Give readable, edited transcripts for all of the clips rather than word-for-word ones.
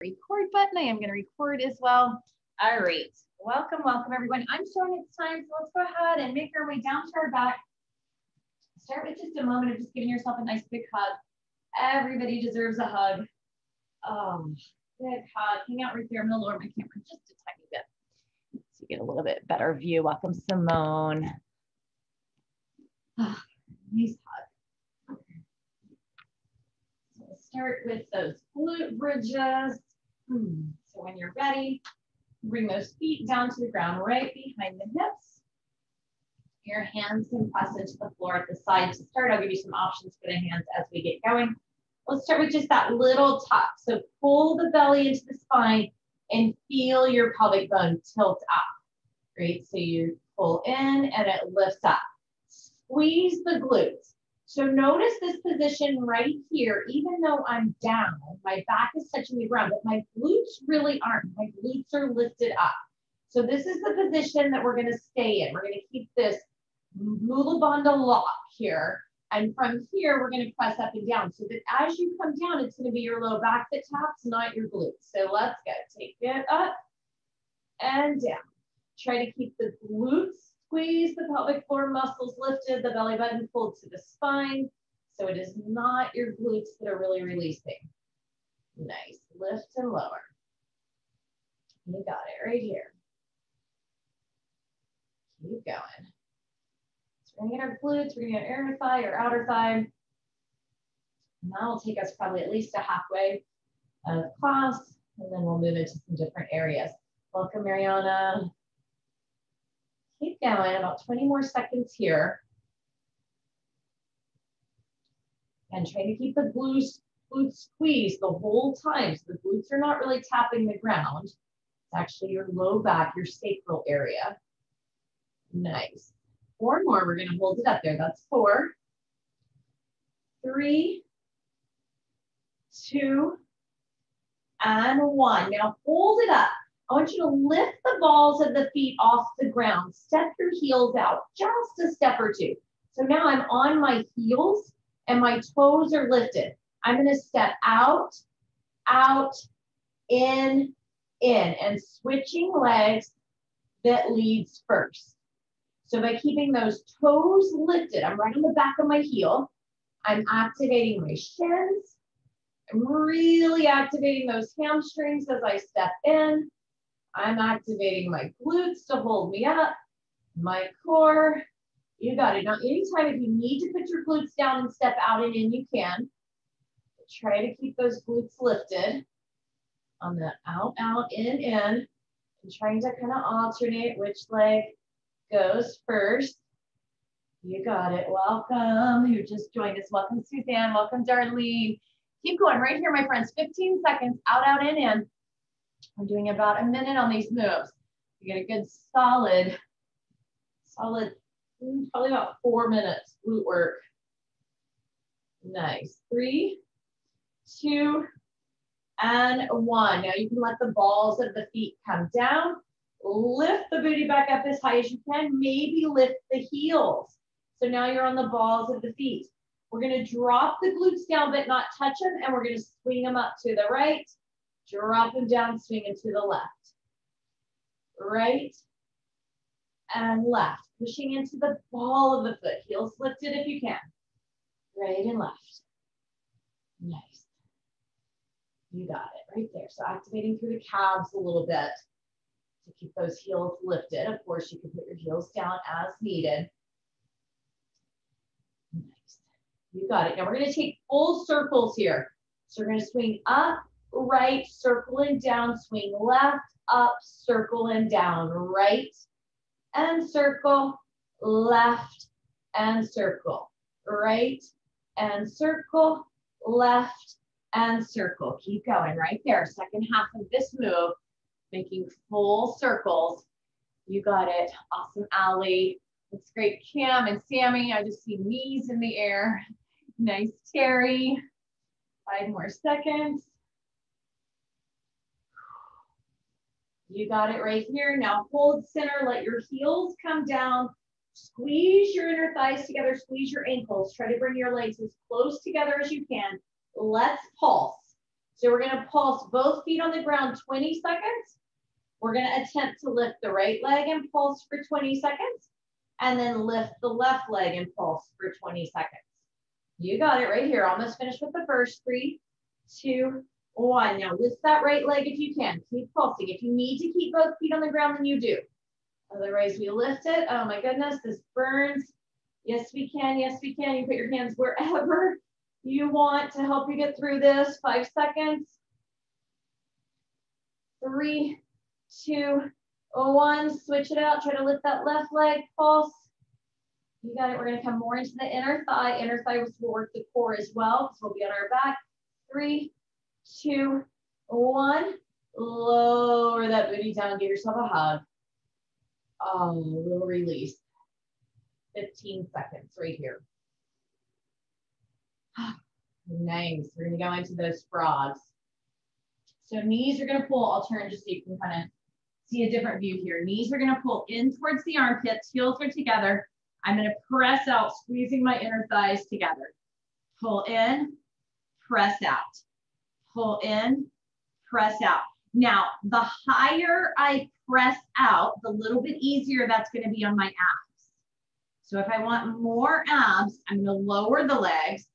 record button. I am going to record as well. All right. Welcome, welcome everyone. I'm showing it's time, so let's go ahead and make our way down to our back. Start with just a moment of just giving yourself a nice big hug. Everybody deserves a hug. Big hug. Hang out right there. I'm going to lower my camera just a tiny bit so you get a little bit better view. Welcome, Simone. Nice hug. So we'll start with those glute bridges. So when you're ready, bring those feet down to the ground right behind the hips. Your hands can press into the floor at the side. To start, I'll give you some options for the hands as we get going. Let's start with just that little tuck. So pull the belly into the spine and feel your pelvic bone tilt up. Great. So you pull in and it lifts up. Squeeze the glutes. So notice this position right here, even though I'm down, my back is touching the ground, but my glutes really aren't. My glutes are lifted up. So this is the position that we're going to stay in. We're going to keep this Mula Bandha lock here. And from here, we're going to press up and down. So that as you come down, it's going to be your low back that taps, not your glutes. So let's go. Take it up and down. Try to keep the glutes squeezed, the pelvic floor muscles lifted, the belly button pulled to the spine. So it is not your glutes that are really releasing. Nice. Lift and lower. You got it right here. Keep going. So we're going to get our glutes, we're going to get our inner thigh or outer thigh. And that will take us probably at least a halfway of class, and then we'll move into some different areas. Welcome, Mariana. Keep going, about 20 more seconds here. And try to keep the glutes squeezed the whole time. So the glutes are not really tapping the ground. It's actually your low back, your sacral area. Nice. 4 more, we're gonna hold it up there. That's 4, 3, 2, and 1. Now hold it up. I want you to lift the balls of the feet off the ground. Step your heels out, just a step or two. So now I'm on my heels and my toes are lifted. I'm gonna step out, out, in, and switching legs that leads first. So by keeping those toes lifted, I'm right on the back of my heel. I'm activating my shins. I'm really activating those hamstrings as I step in. I'm activating my glutes to hold me up, my core. You got it. Now, anytime if you need to put your glutes down and step out and in, you can. But try to keep those glutes lifted on the out, out, in, and trying to kind of alternate which leg goes first. You got it. Welcome. Who just joined us. Welcome, Suzanne. Welcome, Darlene. Keep going right here, my friends. 15 seconds. Out, out, in. We're doing about a minute on these moves. You get a good solid, probably about 4 minutes glute work. Nice. 3, 2, and 1. Now you can let the balls of the feet come down. Lift the booty back up as high as you can. Maybe lift the heels. So now you're on the balls of the feet. We're going to drop the glutes down but not touch them, and we're going to swing them up to the right. Drop them down, swing it to the left. Right and left. Pushing into the ball of the foot. Heels lifted if you can. Right and left. Nice. You got it right there. So activating through the calves a little bit to keep those heels lifted. Of course, you can put your heels down as needed. Nice. You got it. Now we're going to take full circles here. So we're going to swing up, right, circle and down, swing left, up, circle and down, right and circle, left and circle, right and circle, left and circle. Keep going right there. Second half of this move, making full circles. You got it. Awesome, Allie. Looks great, Cam and Sammy. I just see knees in the air. Nice, Terry. 5 more seconds. You got it right here. Now hold center, let your heels come down. Squeeze your inner thighs together, squeeze your ankles. Try to bring your legs as close together as you can. Let's pulse. So we're gonna pulse both feet on the ground 20 seconds. We're gonna attempt to lift the right leg and pulse for 20 seconds, and then lift the left leg and pulse for 20 seconds. You got it right here. Almost finished with the first. 3, 2, 1. Now lift that right leg if you can. Keep pulsing. If you need to keep both feet on the ground, then you do. Otherwise, we lift it. Oh my goodness, this burns. Yes, we can. Yes, we can. You put your hands wherever you want to help you get through this. 5 seconds. 3, 2, 1. Switch it out. Try to lift that left leg. Pulse. You got it. We're going to come more into the inner thigh. Inner thigh will work the core as well. So we'll be on our back. 3, 2, 1. Lower that booty down. Give yourself a hug. Oh, a little release. 15 seconds right here. Nice. We're going to go into those frogs. So knees are going to pull. I'll turn just so you can kind of see a different view here. Knees are going to pull in towards the armpits. Heels are together. I'm going to press out, squeezing my inner thighs together. Pull in, press out. Pull in, press out. Now, the higher I press out, the little bit easier that's going to be on my abs. So if I want more abs, I'm going to lower the legs,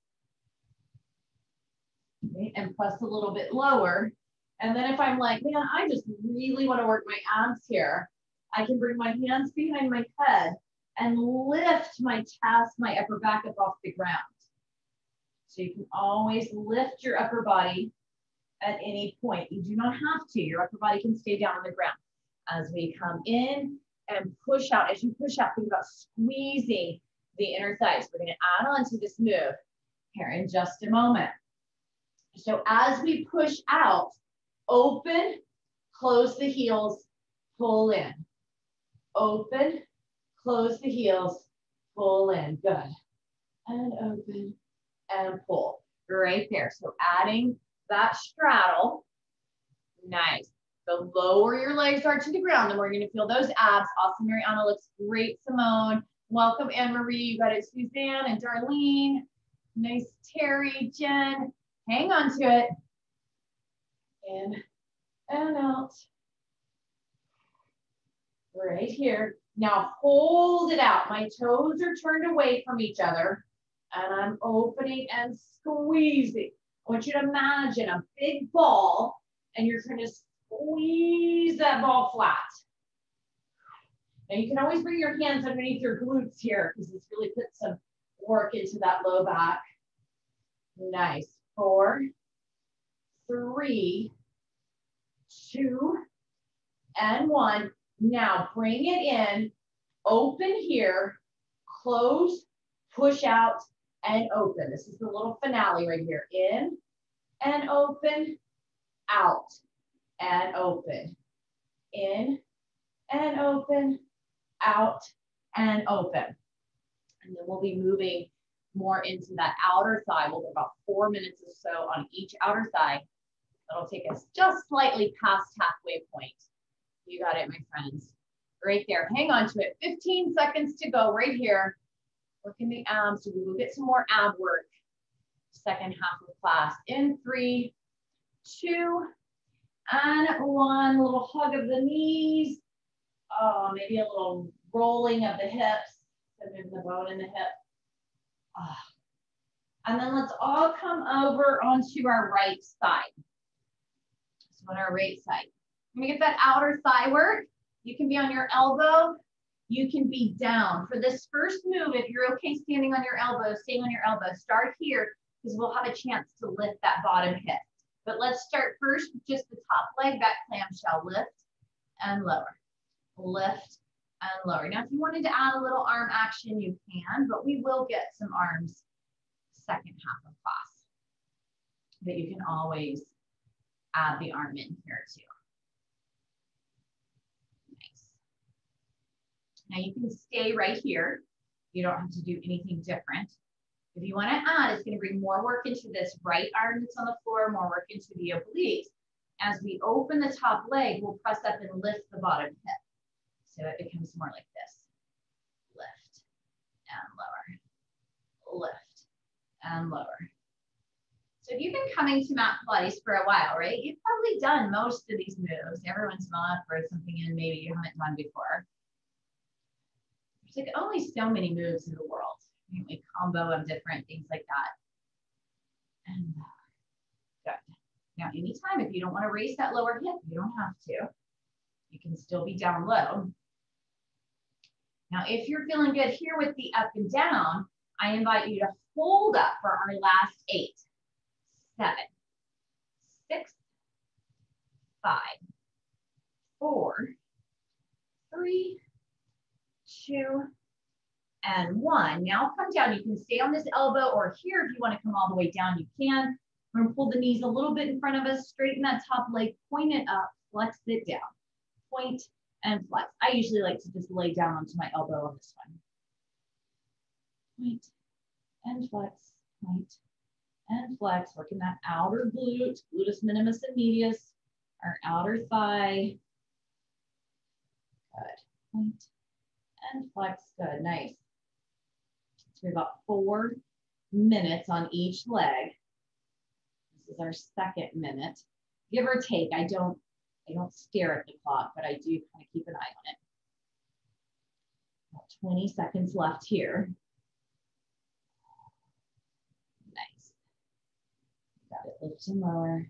okay, and press a little bit lower. And then if I'm like, man, I just really want to work my abs here, I can bring my hands behind my head and lift my chest, my upper back up off the ground. So you can always lift your upper body at any point. You do not have to. Your upper body can stay down on the ground. As we come in and push out, as you push out, think about squeezing the inner thighs. We're going to add on to this move here in just a moment. So as we push out, open, close the heels, pull in. Open, close the heels, pull in. Good. And open and pull. Right there. So adding that straddle. Nice. The lower your legs are to the ground, the more you're going to feel those abs. Awesome, Mariana. Looks great, Simone. Welcome, Anne-Marie. You got it, Suzanne and Darlene. Nice, Terry, Jen. Hang on to it. In and out. Right here. Now hold it out. My toes are turned away from each other, and I'm opening and squeezing. I want you to imagine a big ball, and you're trying to squeeze that ball flat. Now you can always bring your hands underneath your glutes here because this really puts some work into that low back. Nice. 4, 3, 2, and 1. Now bring it in, open here, close, push out, and open. This is the little finale right here. In and open, out and open. In and open, out and open. And then we'll be moving more into that outer thigh. We'll go about 4 minutes or so on each outer thigh. That'll take us just slightly past halfway point. You got it, my friends. Right there. Hang on to it. 15 seconds to go right here. Working the abs. So we will get some more ab work. Second half of class. In 3, 2, and 1. A little hug of the knees. Oh, maybe a little rolling of the hips. So maybe the bone in the hip. Oh. And then let's all come over onto our right side. So on our right side. I'm gonna get that outer thigh work. You can be on your elbow. You can be down. For this first move, if you're okay standing on your elbow, staying on your elbow, start here because we'll have a chance to lift that bottom hip. But let's start first with just the top leg, that clamshell. Lift and lower. Lift and lower. Now, if you wanted to add a little arm action, you can, but we will get some arms second half of class. But you can always add the arm in here too. Nice. Now you can stay right here. You don't have to do anything different. If you want to add, it's going to bring more work into this right arm that's on the floor, more work into the obliques. As we open the top leg, we'll press up and lift the bottom hip. So it becomes more like this. Lift and lower. Lift and lower. So if you've been coming to mat Pilates for a while, right, you've probably done most of these moves. Every once in a while, I'll throw something in maybe you haven't done before. There's like only so many moves in the world. You can combo them different, things like that. And good. Now, anytime, if you don't want to raise that lower hip, you don't have to. You can still be down low. Now, if you're feeling good here with the up and down, I invite you to hold up for our last 8, 7, 6, 5, 4, 3, 2, and 1. Now come down. You can stay on this elbow, or here if you want to come all the way down, you can. We're going to pull the knees a little bit in front of us, straighten that top leg, point it up, flex it down. Point and flex. I usually like to just lay down onto my elbow on this one. Point and flex, point and flex. Working that outer glute, gluteus minimus and medius, our outer thigh. Good. Point and flex. Good. Nice. So we have about 4 minutes on each leg. This is our 2nd minute. Give or take. I don't stare at the clock, but I do kind of keep an eye on it. About 20 seconds left here. Nice. Got it. Lift and lower.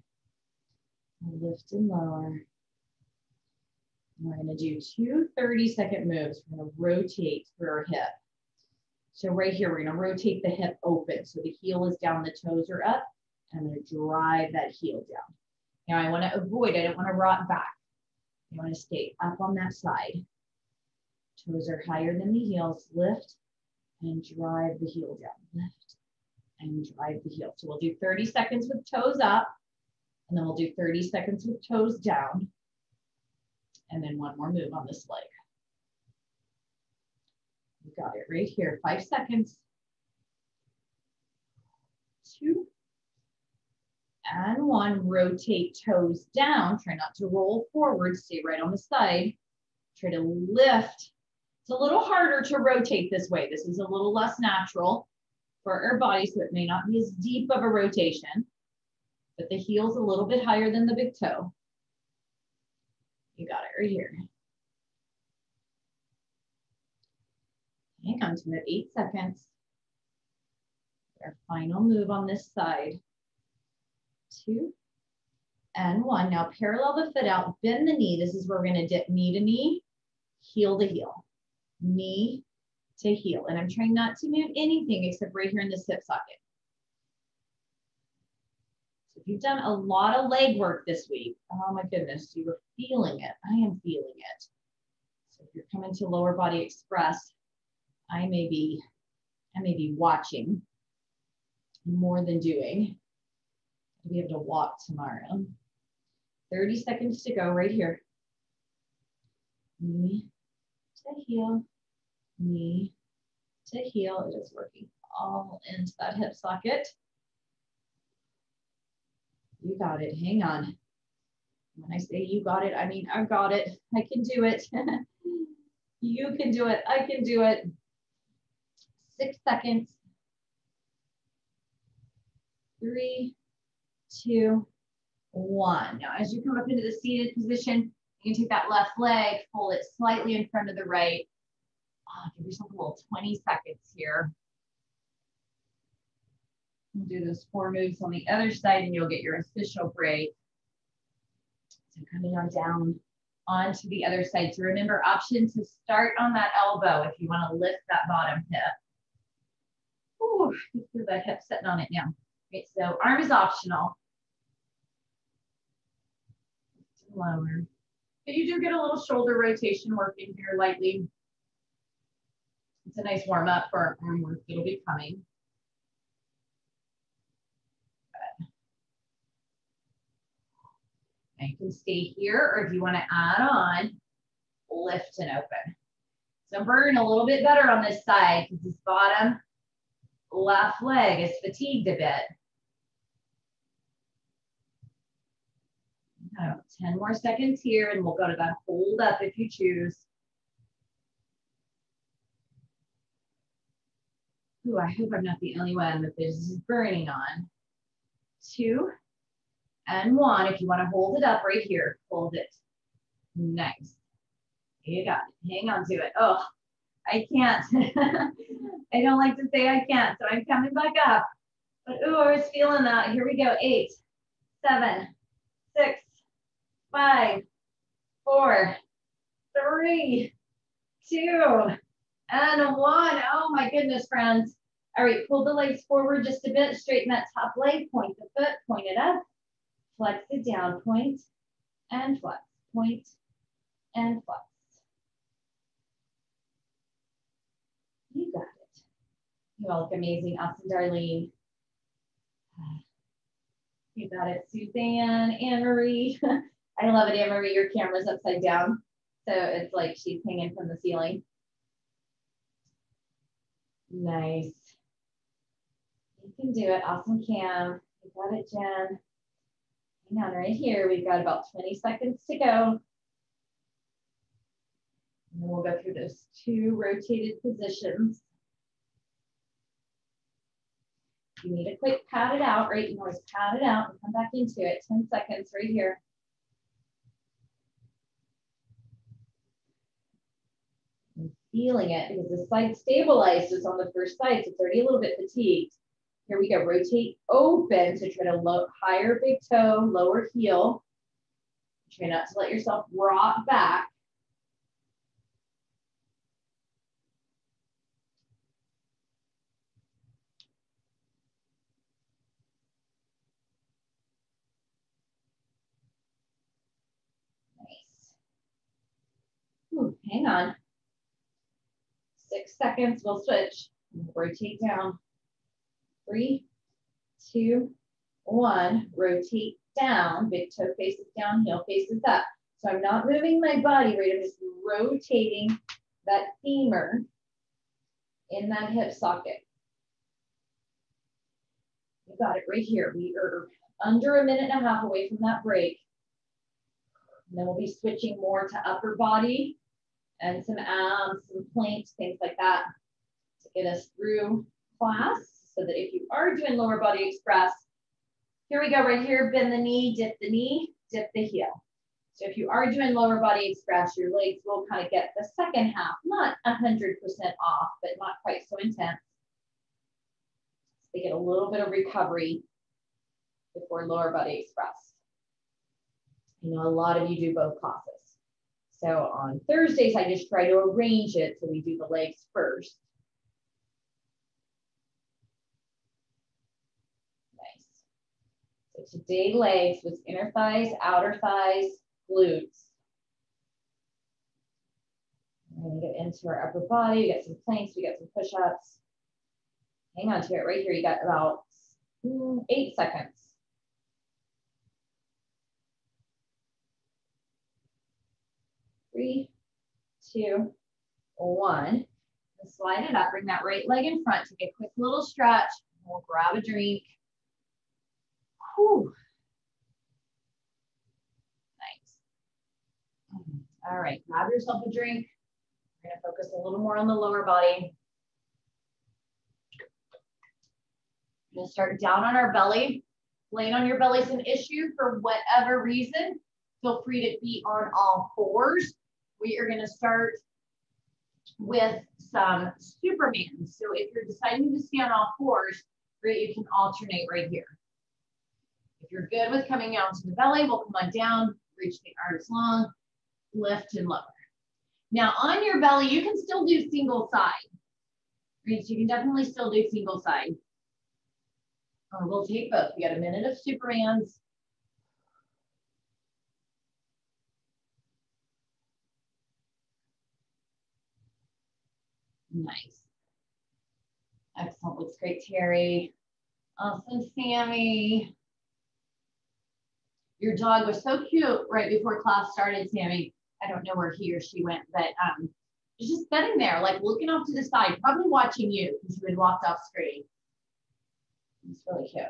Lift and lower. We're going to do 2 30-second moves. We're going to rotate through our hip. So right here, we're going to rotate the hip open. So the heel is down, the toes are up. And I'm going to drive that heel down. Now I want to avoid, I don't want to rock back. I want to stay up on that side. Toes are higher than the heels. Lift and drive the heel down. Lift and drive the heel. So we'll do 30 seconds with toes up. And then we'll do 30 seconds with toes down. And then one more move on this leg. You got it right here. 5 seconds. 2. And 1, rotate toes down. Try not to roll forward. Stay right on the side. Try to lift. It's a little harder to rotate this way. This is a little less natural for our body, so it may not be as deep of a rotation. But the heel's a little bit higher than the big toe. You got it right here. Hang on to it. 8 seconds. Our final move on this side. 2 and 1. Now parallel the foot out, bend the knee. This is where we're going to dip knee to knee, heel to heel, knee to heel. And I'm trying not to move anything except right here in this hip socket. So if you've done a lot of leg work this week, oh my goodness, you were feeling it. I am feeling it. So if you're coming to lower body express, I may be watching more than doing. I'll be able to walk tomorrow. 30 seconds to go right here. Knee to heel, knee to heel. It is working all into that hip socket. You got it. Hang on. When I say you got it, I mean I got it. I can do it. You can do it. I can do it. 6 seconds. 3, 2, 1. Now, as you come up into the seated position, you can take that left leg, pull it slightly in front of the right. Give yourself a little 20 seconds here. We'll do those 4 moves on the other side, and you'll get your official break. So coming on down onto the other side. So remember, option to start on that elbow if you want to lift that bottom hip. Ooh, you feel that hip sitting on it now. Okay, so arm is optional. Lower. But you do get a little shoulder rotation working here lightly. It's a nice warm up for our arm work that'll be coming. Good. Now you can stay here, or if you want to add on, lift and open. So burn a little bit better on this side because this bottom left leg is fatigued a bit. 10 more seconds here, and we'll go to that hold up if you choose. Ooh, I hope I'm not the only one that this is burning on. 2, and 1. If you want to hold it up right here, hold it. Nice. You got it. Hang on to it. Oh, I can't. I don't like to say I can't, so I'm coming back up. But oh, I was feeling that. Here we go. 8, 7, 6, 5, 4, 3, 2, and 1. Oh my goodness, friends. All right, pull the legs forward just a bit. Straighten that top leg. Point the foot. Point it up. Flex it down. Point and flex. Point and flex. You got it. You all look amazing. Awesome, Darlene. You got it, Suzanne, Anne-Marie. I love it, Anne-Marie. Your camera's upside down. So it's like she's hanging from the ceiling. Nice. You can do it. Awesome, Cam. You got it, Jen. Hang on right here. We've got about 20 seconds to go. And then we'll go through those 2 rotated positions. If you need to quick pat it out, right? You can always pat it out and come back into it. 10 seconds right here. I'm feeling it because the side stabilized is on the first side, so it's already a little bit fatigued. Here we go. Rotate open. So try to higher big toe, lower heel. Try not to let yourself rock back. Nice. Ooh, hang on. 6 seconds. We'll switch. Rotate down. 3, 2, 1. Rotate down. Big toe faces down, heel faces up. So I'm not moving my body, right? I'm just rotating that femur in that hip socket. You got it right here. We are under a minute and a half away from that break. And then we'll be switching more to upper body and some abs, some planks, things like that to get us through class. So that if you are doing lower body express, here we go right here, bend the knee, dip the heel. So if you are doing lower body express, your legs will kind of get the second half, not 100% off, but not quite so intense. They get a little bit of recovery before lower body express. I know a lot of you do both classes. So on Thursdays, I just try to arrange it so we do the legs first. Nice. So today legs was inner thighs, outer thighs, glutes. We're gonna get into our upper body. We got some planks, we got some push-ups. Hang on to it right here. You got about 8 seconds. 3, 2, 1. And slide it up. Bring that right leg in front. Take a quick little stretch. We'll grab a drink. Whew. Nice. All right, grab yourself a drink. We're gonna focus a little more on the lower body. We're gonna start down on our belly. Laying on your belly is an issue for whatever reason. Feel free to be on all fours. We are gonna start with some Superman. So if you're deciding to stay on all fours, great, you can alternate right here. If you're good with coming down to the belly, we'll come on down, reach the arms long, lift and lower. Now on your belly, you can still do single side. Right? So you can definitely still do single side. Or we'll take both. We got a minute of Supermans. Nice. Excellent. Looks great, Terry. Awesome, Sammy. Your dog was so cute right before class started, Sammy. I don't know where he or she went, but he's just sitting there, like looking off to the side, probably watching you because you had walked off screen. It's really cute.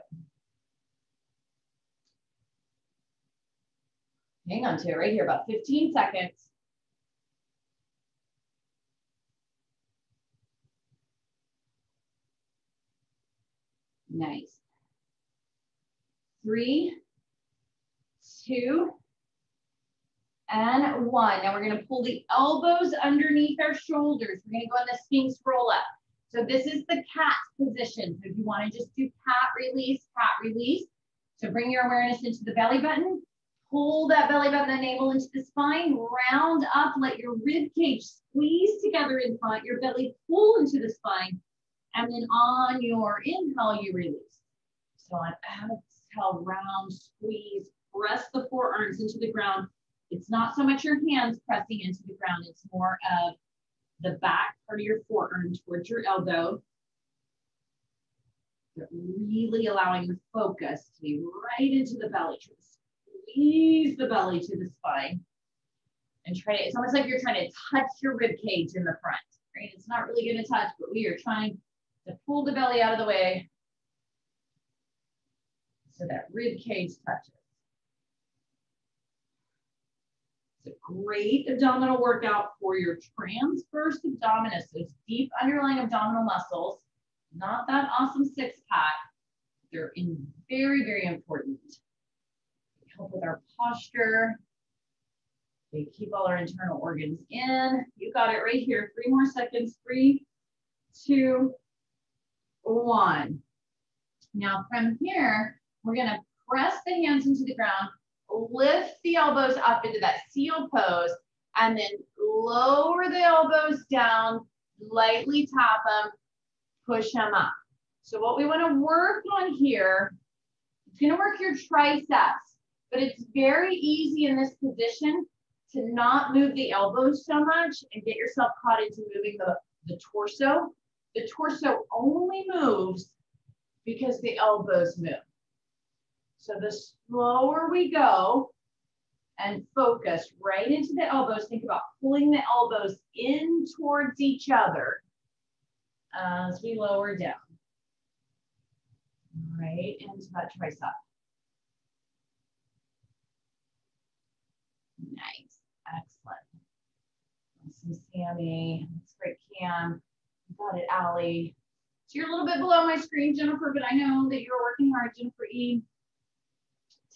Hang on to it right here, about 15 seconds. Nice. 3, 2, and 1. Now we're going to pull the elbows underneath our shoulders. We're going to go in the Sphinx roll up. So this is the cat position. So if you want to just do cat release, so bring your awareness into the belly button, pull that belly button and navel into the spine, round up, let your rib cage squeeze together in front, your belly pull into the spine, and then on your inhale, you release. So on exhale, round, squeeze, press the forearms into the ground. It's not so much your hands pressing into the ground, it's more of the back part of your forearm towards your elbow. You're really allowing the focus to be right into the belly. Squeeze the belly to the spine. And try to, it's almost like you're trying to touch your rib cage in the front, right? It's not really going to touch, but we are trying to pull the belly out of the way so that rib cage touches. It's a great abdominal workout for your transverse abdominis, those deep underlying abdominal muscles. Not that awesome six-pack. They're very, very important. They help with our posture. They keep all our internal organs in. You got it right here. 3 more seconds. 3, 2, 1. Now from here, we're going to press the hands into the ground, lift the elbows up into that seal pose, and then lower the elbows down, lightly tap them, push them up. So what we want to work on here, it's going to work your triceps, but it's very easy in this position to not move the elbows so much and get yourself caught into moving the torso. The torso only moves because the elbows move. So the slower we go and focus right into the elbows, think about pulling the elbows in towards each other as we lower down. Right into that tricep. Nice, excellent. Awesome, Sammy. That's great, Cam. You got it, Allie. So you're a little bit below my screen, Jennifer, but I know that you're working hard, Jennifer E.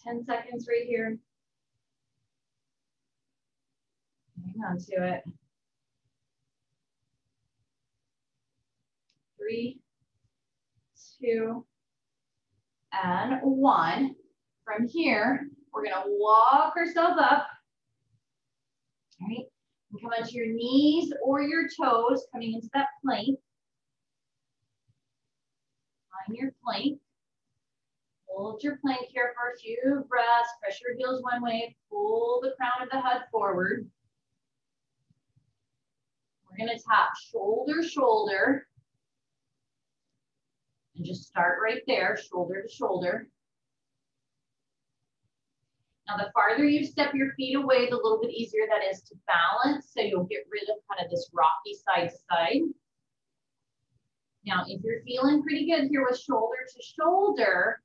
10 seconds right here. Hang on to it. 3, 2, and 1. From here, we're going to walk ourselves up. All right. And come onto your knees or your toes, coming into that plank. Find your plank. Hold your plank here for a few breaths. Press your heels one way. Pull the crown of the head forward. We're going to tap shoulder, shoulder. And just start right there, shoulder to shoulder. Now, the farther you step your feet away, the little bit easier that is to balance. So you'll get rid of kind of this rocky side to side. Now, if you're feeling pretty good here with shoulder to shoulder,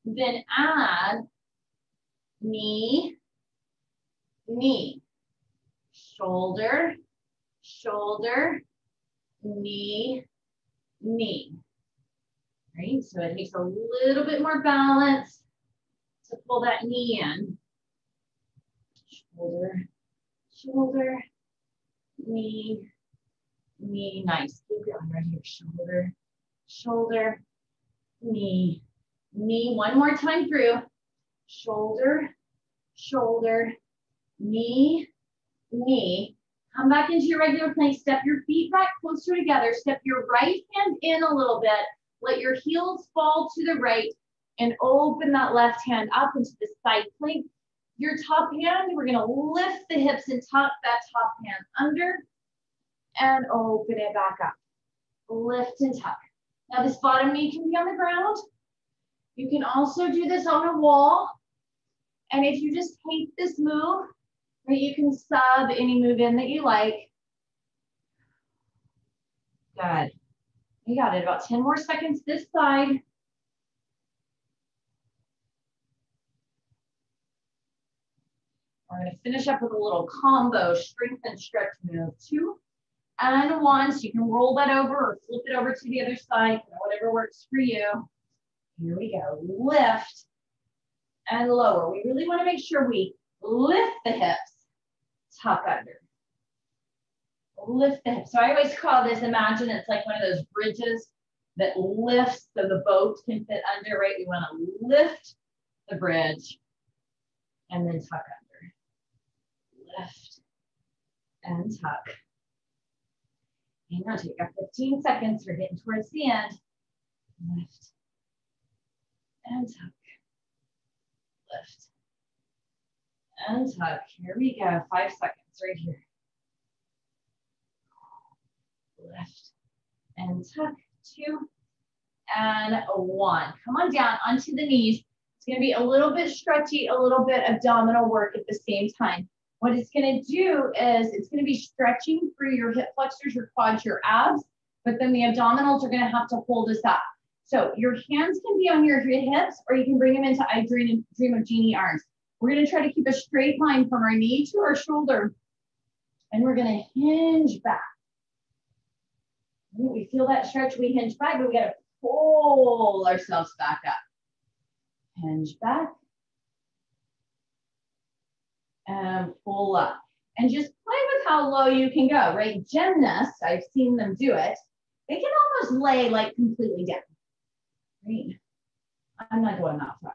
then add knee, knee, shoulder, shoulder, knee, knee. Right? So it takes a little bit more balance to pull that knee in. Shoulder, shoulder, knee, knee. Nice. Keep going right here. Shoulder, shoulder, knee, knee. One more time through. Shoulder, shoulder, knee, knee. Come back into your regular plank. Step your feet back closer together. Step your right hand in a little bit. Let your heels fall to the right and open that left hand up into the side plank. Your top hand, we're gonna lift the hips and tuck that top hand under and open it back up. Lift and tuck. Now this bottom knee can be on the ground. You can also do this on a wall. And if you just hate this move, right, you can sub any move in that you like. Good. You got it. About 10 more seconds this side. We're going to finish up with a little combo strength and stretch move. 2 and 1. So you can roll that over or flip it over to the other side, whatever works for you. Here we go. Lift and lower. We really want to make sure we lift the hips, tuck under. Lift the hips. So I always call this, imagine it's like one of those bridges that lifts so the boat can fit under, right? We want to lift the bridge and then tuck under. Lift and tuck. And now take up 15 seconds. We're getting towards the end. Lift and tuck. Lift and tuck. Here we go. 5 seconds right here. Lift and tuck. 2 and 1. Come on down onto the knees. It's going to be a little bit stretchy, a little bit abdominal work at the same time. What it's going to do is it's going to be stretching through your hip flexors, your quads, your abs, but then the abdominals are going to have to hold us up. So your hands can be on your hips, or you can bring them into I Dream of Genie arms. We're going to try to keep a straight line from our knee to our shoulder, and we're going to hinge back. We feel that stretch, we hinge back, but we got to pull ourselves back up. Hinge back. And pull up. And just play with how low you can go, right? Gymnasts, I've seen them do it. They can almost lay like completely down. Right? I'm not going that far.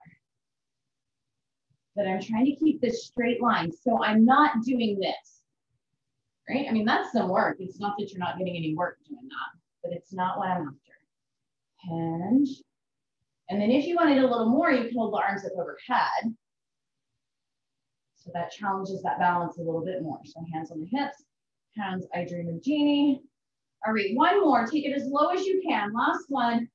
But I'm trying to keep this straight line. So I'm not doing this. Right? I mean, that's some work. It's not that you're not getting any work doing that, but it's not what I'm after. Hinge. And then if you wanted a little more, you can hold the arms up overhead. So that challenges that balance a little bit more. So hands on the hips, hands, I Dream of Genie. All right, one more. Take it as low as you can. Last one.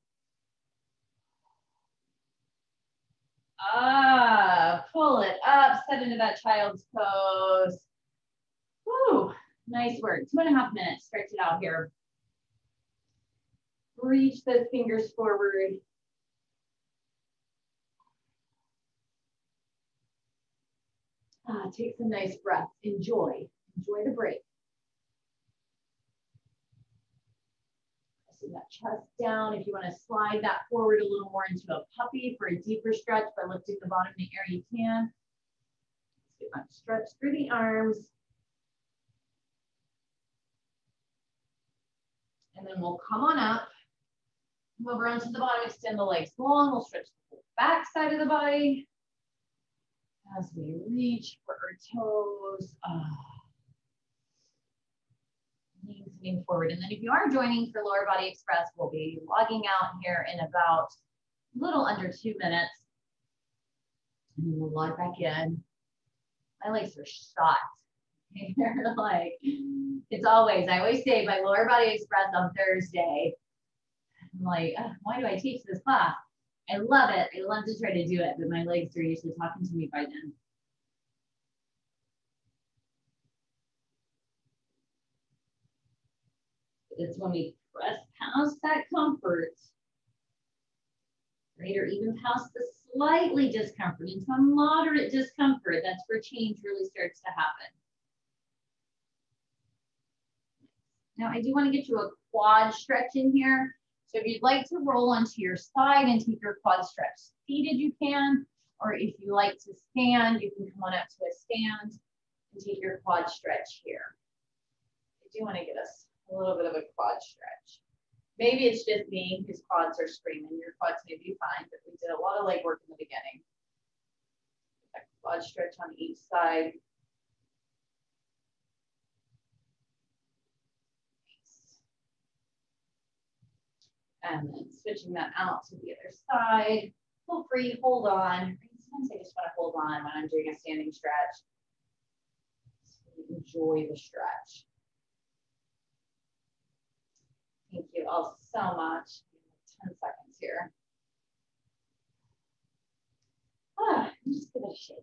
Pull it up, set into that child's pose. Woo. Nice work. 2.5 minutes. Stretch it out here. Reach those fingers forward. Take some nice breaths. Enjoy. Enjoy the break. Pressing that chest down. If you want to slide that forward a little more into a puppy for a deeper stretch by lifting the bottom of the air, you can. Let's get that stretch through the arms. And then we'll come on up, come over onto the bottom, extend the legs long. We'll stretch the back side of the body as we reach for our toes. Knees lean forward. And then if you are joining for Lower Body Express, we'll be logging out here in about a little under 2 minutes. And then we'll log back in. My legs are shot. They're like, it's always, I always say by Lower Body Express on Thursday, I'm like, why do I teach this class? I love it. I love to try to do it, but my legs are usually talking to me by then. It's when we press past that comfort, right, or even past the slightly discomfort into a moderate discomfort, that's where change really starts to happen. Now, I do want to get you a quad stretch in here. So if you'd like to roll onto your side and take your quad stretch seated, you can. Or if you like to stand, you can come on up to a stand and take your quad stretch here. I do want to get us a little bit of a quad stretch. Maybe it's just me whose quads are screaming. Your quads may be fine, but we did a lot of leg work in the beginning. That quad stretch on each side. And then switching that out to the other side. Feel free, hold on. Sometimes I just want to hold on when I'm doing a standing stretch. So enjoy the stretch. Thank you all so much. 10 seconds here. Just give it a shake.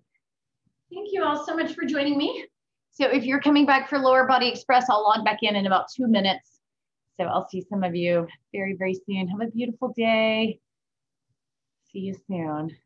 Thank you all so much for joining me. So if you're coming back for Lower Body Express, I'll log back in about 2 minutes. So I'll see some of you very, very soon. Have a beautiful day. See you soon.